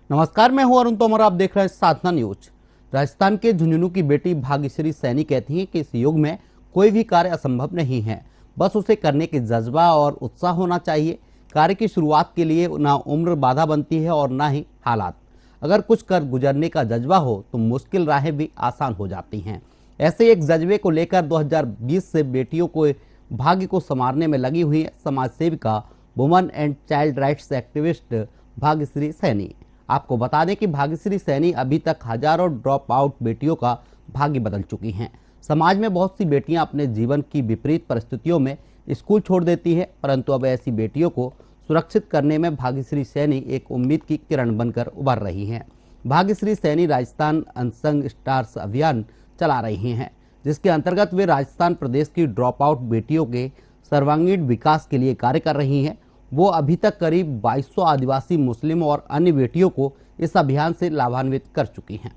नमस्कार, मैं हूं अरुण तोमर। आप देख रहे हैं साधना न्यूज। राजस्थान के झुंझुनू की बेटी भाग्यश्री सैनी कहती हैं कि इस युग में कोई भी कार्य असंभव नहीं है, बस उसे करने की जज्बा और उत्साह होना चाहिए। कार्य की शुरुआत के लिए ना उम्र बाधा बनती है और ना ही हालात। अगर कुछ कर गुजरने का जज्बा हो तो मुश्किल राहें भी आसान हो जाती हैं। ऐसे एक जज्बे को लेकर 2020 से बेटियों को भाग्य को संवारने में लगी हुई समाज सेविका, women and child rights activist Bhagyashree Saini. आपको बता दें कि भाग्यश्री सैनी अभी तक हजारों ड्रॉप आउट बेटियों का भाग्य बदल चुकी हैं। समाज में बहुत सी बेटियां अपने जीवन की विपरीत परिस्थितियों में स्कूल छोड़ देती हैं, परंतु अब ऐसी बेटियों को सुरक्षित करने में भाग्यश्री सैनी एक उम्मीद की किरण बनकर उभर रही हैं। भाग्यश्री सैनी राजस्थान अनसंग स्टार्स अभियान चला रही हैं, जिसके अंतर्गत वे राजस्थान प्रदेश की ड्रॉप आउट बेटियों के सर्वांगीण विकास के लिए कार्य कर रही हैं। वो अभी तक करीब 2200 आदिवासी, मुस्लिम और अन्य बेटियों को इस अभियान से लाभान्वित कर चुकी हैं।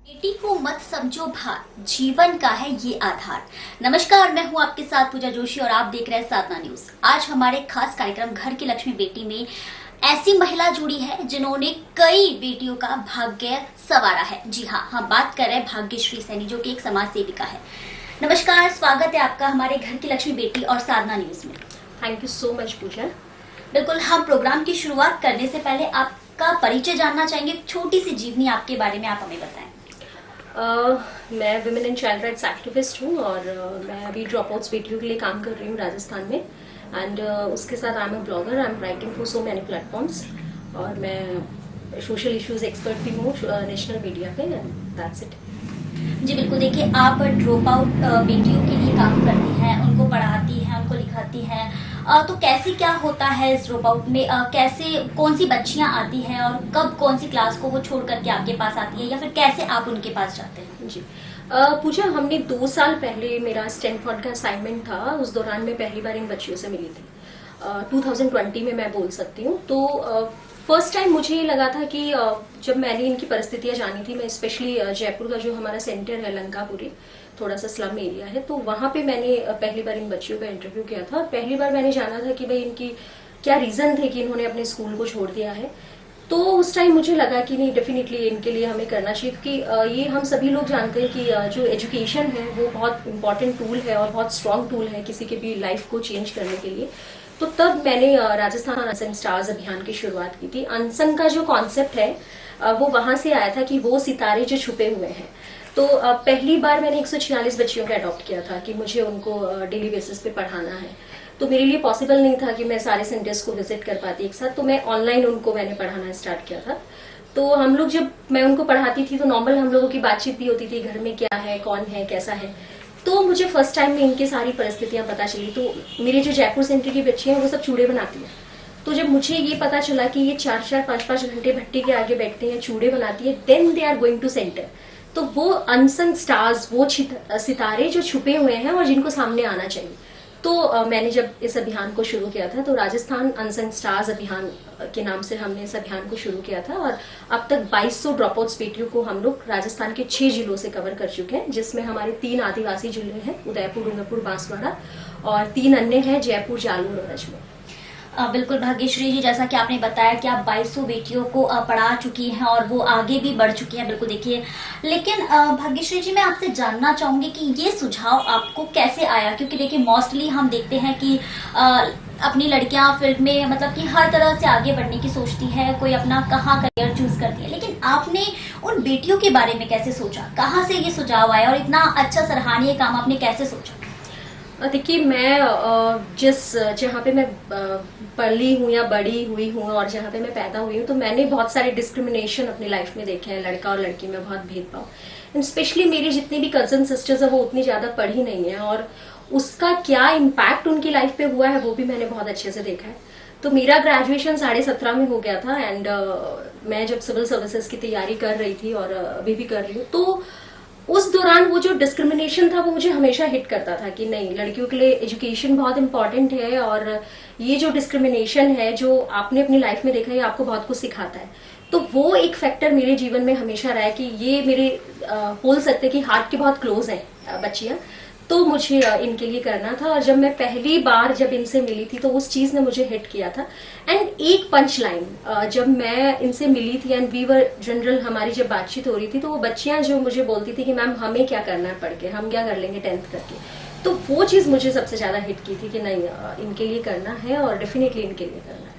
बेटी को मत समझो भार, जीवन का है ये आधार। नमस्कार, मैं हूं आपके साथ पूजा जोशी और आप देख रहे हैं साधना न्यूज। आज हमारे खास कार्यक्रम घर की लक्ष्मी बेटी में ऐसी महिला जुड़ी है जिन्होंने कई बेटियों का भाग्य संवारा है। जी हाँ, हम बात कर रहे हैं भाग्यश्री सैनी, जो कि एक समाज सेविका है। नमस्कार, स्वागत है आपका हमारे घर की लक्ष्मी बेटी और साधना न्यूज में। थैंक यू सो मच पूजा। बिल्कुल, हम प्रोग्राम की शुरुआत करने से पहले आपका परिचय जानना चाहेंगे। छोटी सी जीवनी आपके बारे में आप हमें बताएं। मैं women and child rights activist हूँ और मैं अभी ड्रॉप आउट्स बेटियों के लिए काम कर रही हूँ राजस्थान में। एंड उसके साथ I am a blogger, I am writing for so many platforms और मैं सोशल इश्यूज एक्सपर्ट भी हूँ नेशनल मीडिया पे, एंड दैट्स इट। जी बिल्कुल, देखिए आप ड्रॉप आउट बेटियों के लिए काम करती हैं, उनको पढ़ाती हैं, उनको लिखाती हैं। तो कैसे क्या होता है इस ड्रॉप आउट में? कैसे कौन सी बच्चियां आती हैं और कब कौन सी क्लास को वो छोड़ करके आपके पास आती है, या फिर कैसे आप उनके पास जाते हैं? जी पूजा, हमने 2 साल पहले मेरा स्टैनफोर्ड का असाइनमेंट था, उस दौरान मैं पहली बार इन बच्चियों से मिली थी। 2020 में मैं बोल सकती हूँ। तो फर्स्ट टाइम मुझे ये लगा था कि जब मैंने इनकी परिस्थितियां जानी थी, मैं स्पेशली जयपुर का जो हमारा सेंटर है लंकापुरी, थोड़ा सा स्लम एरिया है, तो वहां पे मैंने पहली बार इन बच्चियों का इंटरव्यू किया था और पहली बार मैंने जाना था कि भाई इनकी क्या रीजन थे कि इन्होंने अपने स्कूल को छोड़ दिया है। तो उस टाइम मुझे लगा कि नहीं, डेफिनेटली इनके लिए हमें करना चाहिए, क्योंकि ये हम सभी लोग जानते हैं कि जो एजुकेशन है वो बहुत इंपॉर्टेंट टूल है और बहुत स्ट्रांग टूल है किसी के भी लाइफ को चेंज करने के लिए। तो तब मैंने राजस्थान अनसंग स्टार्स अभियान की शुरुआत की थी। अनसंग का जो कॉन्सेप्ट है वो वहां से आया था कि वो सितारे जो छुपे हुए हैं। तो पहली बार मैंने 146 बच्चियों को अडॉप्ट किया था कि मुझे उनको डेली बेसिस पे पढ़ाना है। तो मेरे लिए पॉसिबल नहीं था कि मैं सारे सेंटर्स को विजिट कर पाती एक साथ, तो मैं ऑनलाइन उनको मैंने पढ़ाना स्टार्ट किया था। तो हम लोग, जब मैं उनको पढ़ाती थी तो नॉर्मल हम लोगों की बातचीत भी होती थी, घर में क्या है, कौन है, कैसा है। तो मुझे फर्स्ट टाइम में इनकी सारी परिस्थितियां पता चली। तो मेरे जो जयपुर सेंटर की बच्ची हैं वो सब चूड़े बनाती हैं। तो जब मुझे ये पता चला कि ये 4-4, 5-5 घंटे भट्टी के आगे बैठते हैं, चूड़े बनाती है, then they are going to centre. तो वो अनसंग स्टार्स, वो सितारे जो छुपे हुए हैं और जिनको सामने आना चाहिए। तो मैंने जब इस अभियान को शुरू किया था, तो राजस्थान अनसंग स्टार्स अभियान के नाम से हमने इस अभियान को शुरू किया था और अब तक 2200 ड्रॉप आउट्स बेटियों को हम लोग राजस्थान के 6 जिलों से कवर कर चुके हैं, जिसमें हमारे 3 आदिवासी जिले हैं, उदयपुर, डूंगरपुर, बांसवाड़ा, और 3 अन्य हैं, जयपुर, जालौर और अजमेर। बिल्कुल भाग्यश्री जी, जैसा कि आपने बताया कि आप 2200 बेटियों को पढ़ा चुकी हैं और वो आगे भी बढ़ चुकी हैं। बिल्कुल, देखिए, लेकिन भाग्यश्री जी, मैं आपसे जानना चाहूंगी कि ये सुझाव आपको कैसे आया? क्योंकि देखिए, मोस्टली हम देखते हैं कि अपनी लड़कियां फील्ड में, मतलब कि हर तरह से आगे बढ़ने की सोचती है, कोई अपना कहाँ करियर चूज करती है, लेकिन आपने उन बेटियों के बारे में कैसे सोचा? कहाँ से ये सुझाव आया और इतना अच्छा सराहनीय काम आपने कैसे सोचा? देखिए, मैं जहाँ पे मैं पढ़ी हूँ या बड़ी हुई हूँ और जहाँ पे मैं पैदा हुई हूँ, तो मैंने बहुत सारे डिस्क्रिमिनेशन अपनी लाइफ में देखे हैं। लड़का और लड़की में बहुत भेदभाव, एंड स्पेशली मेरी जितनी भी कजन सिस्टर्स है वो उतनी ज्यादा पढ़ी नहीं है, और उसका क्या इम्पैक्ट उनकी लाइफ पे हुआ है वो भी मैंने बहुत अच्छे से देखा है। तो मेरा ग्रेजुएशन 17.5 में हो गया था, एंड मैं जब सिविल सर्विसेज की तैयारी कर रही थी और अभी भी कर रही हूँ, तो उस दौरान वो जो डिस्क्रिमिनेशन था वो मुझे हमेशा हिट करता था कि नहीं, लड़कियों के लिए एजुकेशन बहुत इंपॉर्टेंट है, और ये जो डिस्क्रिमिनेशन है जो आपने अपनी लाइफ में देखा है, आपको बहुत कुछ सिखाता है। तो वो एक फैक्टर मेरे जीवन में हमेशा रहा है कि ये मेरे बोल सकते कि हार्ट के बहुत क्लोज है बच्चियां। तो मुझे इनके लिए करना था। और जब मैं पहली बार जब इनसे मिली थी तो उस चीज ने मुझे हिट किया था। एंड एक पंच लाइन जब मैं इनसे मिली थी एंड वी वर जनरल, हमारी जब बातचीत हो रही थी तो वो बच्चियां जो मुझे बोलती थी कि मैम हमें क्या करना है पढ़ के, हम क्या कर लेंगे 10th करके, तो वो चीज मुझे सबसे ज्यादा हिट की थी कि नहीं इनके लिए करना है और डेफिनेटली इनके लिए करना है।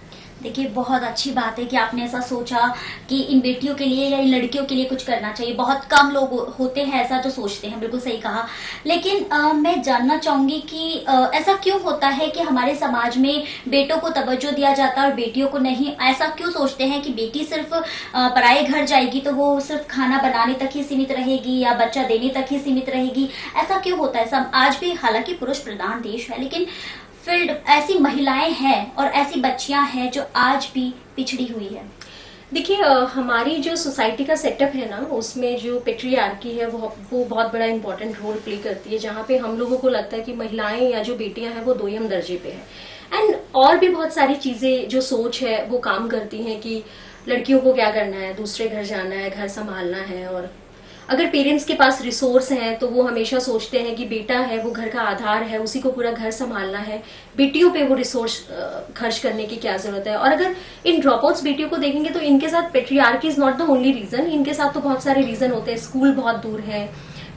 देखिए बहुत अच्छी बात है कि आपने ऐसा सोचा कि इन बेटियों के लिए या इन लड़कियों के लिए कुछ करना चाहिए। बहुत कम लोग होते हैं ऐसा जो सोचते हैं, बिल्कुल सही कहा। लेकिन मैं जानना चाहूंगी कि ऐसा क्यों होता है कि हमारे समाज में बेटों को तवज्जो दिया जाता है और बेटियों को नहीं? ऐसा क्यों सोचते हैं कि बेटी सिर्फ पराए घर जाएगी तो वो सिर्फ खाना बनाने तक ही सीमित रहेगी या बच्चा देने तक ही सीमित रहेगी? ऐसा क्यों होता है? सब आज भी हालांकि पुरुष प्रधान देश है, लेकिन फील्ड ऐसी महिलाएं हैं और ऐसी बच्चियां हैं जो आज भी पिछड़ी हुई है। देखिए हमारी जो सोसाइटी का सेटअप है ना, उसमें जो पेट्रियार्की है वो बहुत बड़ा इंपॉर्टेंट रोल प्ले करती है, जहाँ पे हम लोगों को लगता है कि महिलाएं या जो बेटियां हैं वो दोयम दर्जे पे है। एंड और भी बहुत सारी चीजें जो सोच है वो काम करती हैं कि लड़कियों को क्या करना है, दूसरे घर जाना है, घर संभालना है। और अगर पेरेंट्स के पास रिसोर्स हैं तो वो हमेशा सोचते हैं कि बेटा है वो घर का आधार है, उसी को पूरा घर संभालना है, बेटियों पे वो रिसोर्स खर्च करने की क्या जरूरत है। और अगर इन ड्रॉपआउट्स बेटियों को देखेंगे तो इनके साथ patriarchy is not the only reason, इनके साथ तो बहुत सारे रीजन होते हैं। स्कूल बहुत दूर है,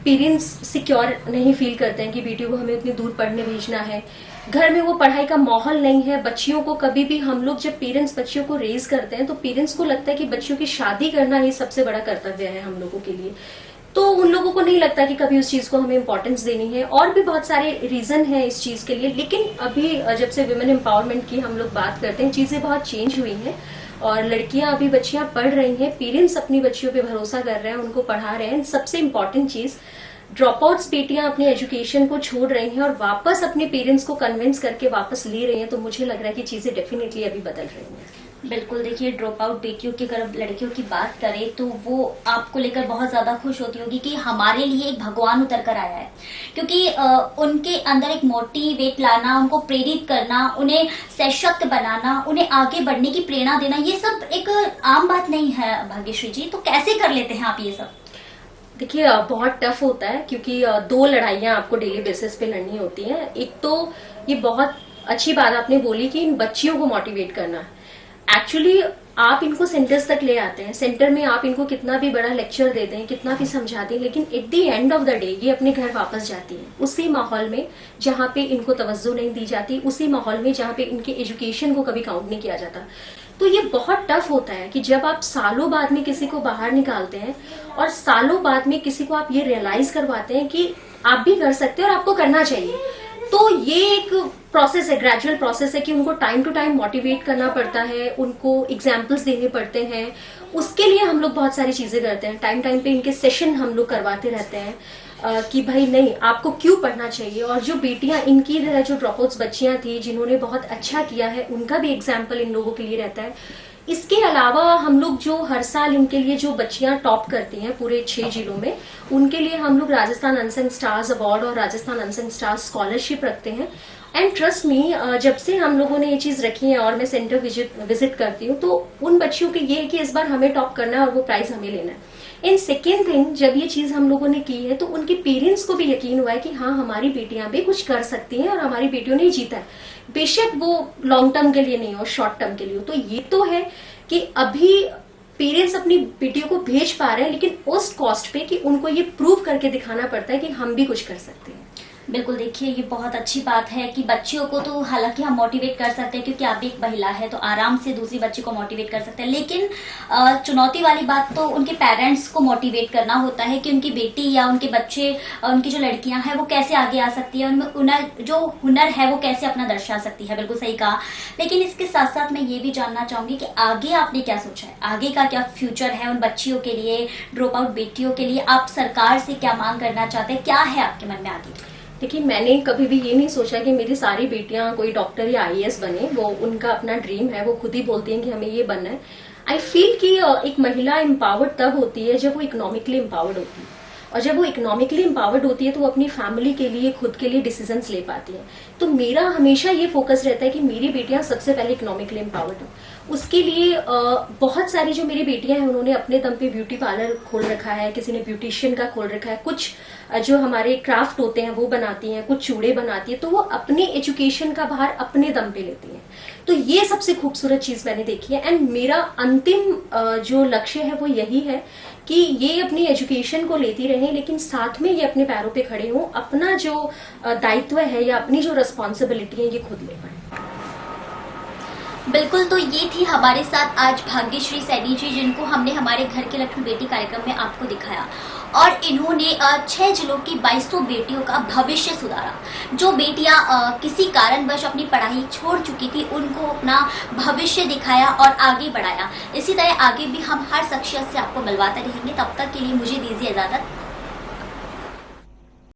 पेरेंट्स सिक्योर नहीं फील करते हैं कि बेटियों को हमें इतनी दूर पढ़ने भेजना है, घर में वो पढ़ाई का माहौल नहीं है। बच्चियों को कभी भी हम लोग जब पेरेंट्स बच्चियों को रेज करते हैं तो पेरेंट्स को लगता है कि बच्चियों की शादी करना ही सबसे बड़ा कर्तव्य है हम लोगों के लिए, तो उन लोगों को नहीं लगता कि कभी उस चीज को हमें इंपॉर्टेंस देनी है। और भी बहुत सारे रीजन है इस चीज के लिए। लेकिन अभी जब से वुमेन एम्पावरमेंट की हम लोग बात करते हैं, चीजें बहुत चेंज हुई हैं और लड़कियां अभी बच्चियां पढ़ रही हैं, पेरेंट्स अपनी बच्चियों पे भरोसा कर रहे हैं, उनको पढ़ा रहे हैं। सबसे इंपॉर्टेंट चीज, ड्रॉप आउट्स बेटियां अपनी एजुकेशन को छोड़ रही हैं और वापस अपने पेरेंट्स को कन्विंस करके वापस ले रही हैं, तो मुझे लग रहा है कि चीजें डेफिनेटली अभी बदल रही हैं। बिल्कुल। देखिए ड्रॉप आउट बेटियों की अगर लड़कियों की बात करें तो वो आपको लेकर बहुत ज्यादा खुश होती होगी कि हमारे लिए एक भगवान उतर कर आया है, क्योंकि उनके अंदर एक मोटिवेट लाना, उनको प्रेरित करना, उन्हें सशक्त बनाना, उन्हें आगे बढ़ने की प्रेरणा देना, ये सब एक आम बात नहीं है भाग्यश्री जी। तो कैसे कर लेते हैं आप ये सब? देखिए बहुत टफ होता है, क्योंकि दो लड़ाइयां आपको डेली बेसिस पे लड़नी होती हैं। एक तो ये बहुत अच्छी बात आपने बोली कि इन बच्चियों को मोटिवेट करना। एक्चुअली आप इनको सेंटर्स तक ले आते हैं, सेंटर में आप इनको कितना भी बड़ा लेक्चर दे दें, कितना भी समझा दें, लेकिन at the end of the day ये अपने घर वापस जाती हैं उसी माहौल में जहाँ पे इनको तवज्जो नहीं दी जाती, उसी माहौल में जहाँ पे इनके एजुकेशन को कभी काउंट नहीं किया जाता। तो ये बहुत टफ होता है कि जब आप सालों बाद में किसी को बाहर निकालते हैं और सालों बाद में किसी को आप ये रियलाइज करवाते हैं कि आप भी कर सकते हैं और आपको करना चाहिए, तो ये एक प्रोसेस है, ग्रेजुअल प्रोसेस है कि उनको टाइम टू टाइम मोटिवेट करना पड़ता है, उनको एग्जाम्पल्स देने पड़ते हैं। उसके लिए हम लोग बहुत सारी चीजें करते हैं, टाइम टाइम पे इनके सेशन हम लोग करवाते रहते हैं कि भाई नहीं आपको क्यों पढ़ना चाहिए। और जो बेटियां इनकी जो ड्रॉपआउट्स बच्चियां थी जिन्होंने बहुत अच्छा किया है, उनका भी एग्जाम्पल इन लोगों के लिए रहता है। इसके अलावा हम लोग जो हर साल इनके लिए जो बच्चियां टॉप करती हैं पूरे 6 जिलों में, उनके लिए हम लोग राजस्थान अनसंग स्टार्स अवार्ड और राजस्थान अनसंग स्टार्स स्कॉलरशिप रखते हैं। एंड ट्रस्ट मी, जब से हम लोगों ने ये चीज रखी है और मैं सेंटर विजिट करती हूँ, तो उन बच्चियों के ये है कि इस बार हमें टॉप करना है और वो प्राइज हमें लेना है। इन सेकेंड थिंग, जब ये चीज हम लोगों ने की है तो उनके पेरेंट्स को भी यकीन हुआ है कि हाँ हमारी बेटियां भी कुछ कर सकती हैं और हमारी बेटियों ने जीता है, बेशक वो लॉन्ग टर्म के लिए नहीं हो, शॉर्ट टर्म के लिए हो। तो ये तो है कि अभी पेरेंट्स अपनी बेटियों को भेज पा रहे हैं, लेकिन उस कॉस्ट पे कि उनको ये प्रूव करके दिखाना पड़ता है कि हम भी कुछ कर सकते हैं। बिल्कुल। देखिए ये बहुत अच्छी बात है कि बच्चियों को तो हालांकि हम मोटिवेट कर सकते हैं, क्योंकि आप भी एक महिला है तो आराम से दूसरी बच्ची को मोटिवेट कर सकते हैं, लेकिन चुनौती वाली बात तो उनके पेरेंट्स को मोटिवेट करना होता है कि उनकी बेटी या उनके बच्चे, उनकी जो लड़कियां हैं वो कैसे आगे आ सकती है, उनमें जो हुनर है वो कैसे अपना दर्शा सकती है। बिल्कुल सही कहा। लेकिन इसके साथ साथ मैं ये भी जानना चाहूंगी कि आगे आपने क्या सोचा है, आगे का क्या फ्यूचर है उन बच्चियों के लिए, ड्रॉप आउट बेटियों के लिए? आप सरकार से क्या मांग करना चाहते हैं, क्या है आपके मन में आगे? देखिए मैंने कभी भी ये नहीं सोचा कि मेरी सारी बेटियां कोई डॉक्टर या आईएएस बने, वो उनका अपना ड्रीम है, वो खुद ही बोलती हैं कि हमें ये बनना है। आई फील कि एक महिला एम्पावर्ड तब होती है जब वो इकोनॉमिकली एम्पावर्ड होती है, और जब वो इकोनॉमिकली एम्पावर्ड होती है तो वो अपनी फैमिली के लिए, खुद के लिए डिसीजंस ले पाती है। तो मेरा हमेशा ये फोकस रहता है कि मेरी बेटियां सबसे पहले इकोनॉमिकली एम्पावर्ड हो, उसके लिए बहुत सारी जो मेरी बेटियां हैं उन्होंने अपने दम पे ब्यूटी पार्लर खोल रखा है, किसी ने ब्यूटिशियन का खोल रखा है, कुछ जो हमारे क्राफ्ट होते हैं वो बनाती हैं, कुछ चूड़े बनाती है, तो वो अपने एजुकेशन का भार अपने दम पे लेती हैं। तो ये सबसे खूबसूरत चीज मैंने देखी है। एंड मेरा अंतिम जो लक्ष्य है वो यही है कि ये अपनी एजुकेशन को लेती रहें, लेकिन साथ में ये अपने पैरों पे खड़े हों, अपना जो दायित्व है या अपनी जो रिस्पॉन्सिबिलिटी है ये खुद ले पाए। बिल्कुल, तो ये थी हमारे साथ आज भाग्यश्री सैनी जी, जिनको हमने हमारे घर की लक्ष्मी बेटी कार्यक्रम में आपको दिखाया। और इन्होंने 6 जिलों की 2200 बेटियों का भविष्य सुधारा। जो बेटियां किसी कारणवश अपनी पढ़ाई छोड़ चुकी थी, उनको अपना भविष्य दिखाया और आगे बढ़ाया। इसी तरह आगे भी हम हर शख्सियत से आपको मिलवाते रहेंगे। तब तक के लिए मुझे दीजिए इजाजत।